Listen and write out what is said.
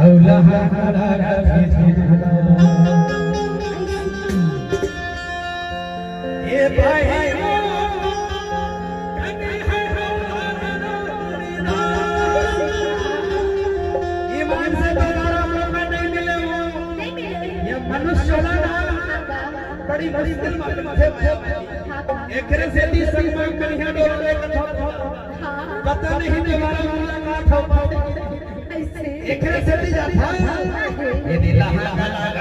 OLA हरा ये भाई बड़ी मुश्किल माथे एकरे से दी संगम कन्या डोले कथा पता नहीं दोबारा मुलाकात हो ऐसे एकरे से दी जाता यदि लहा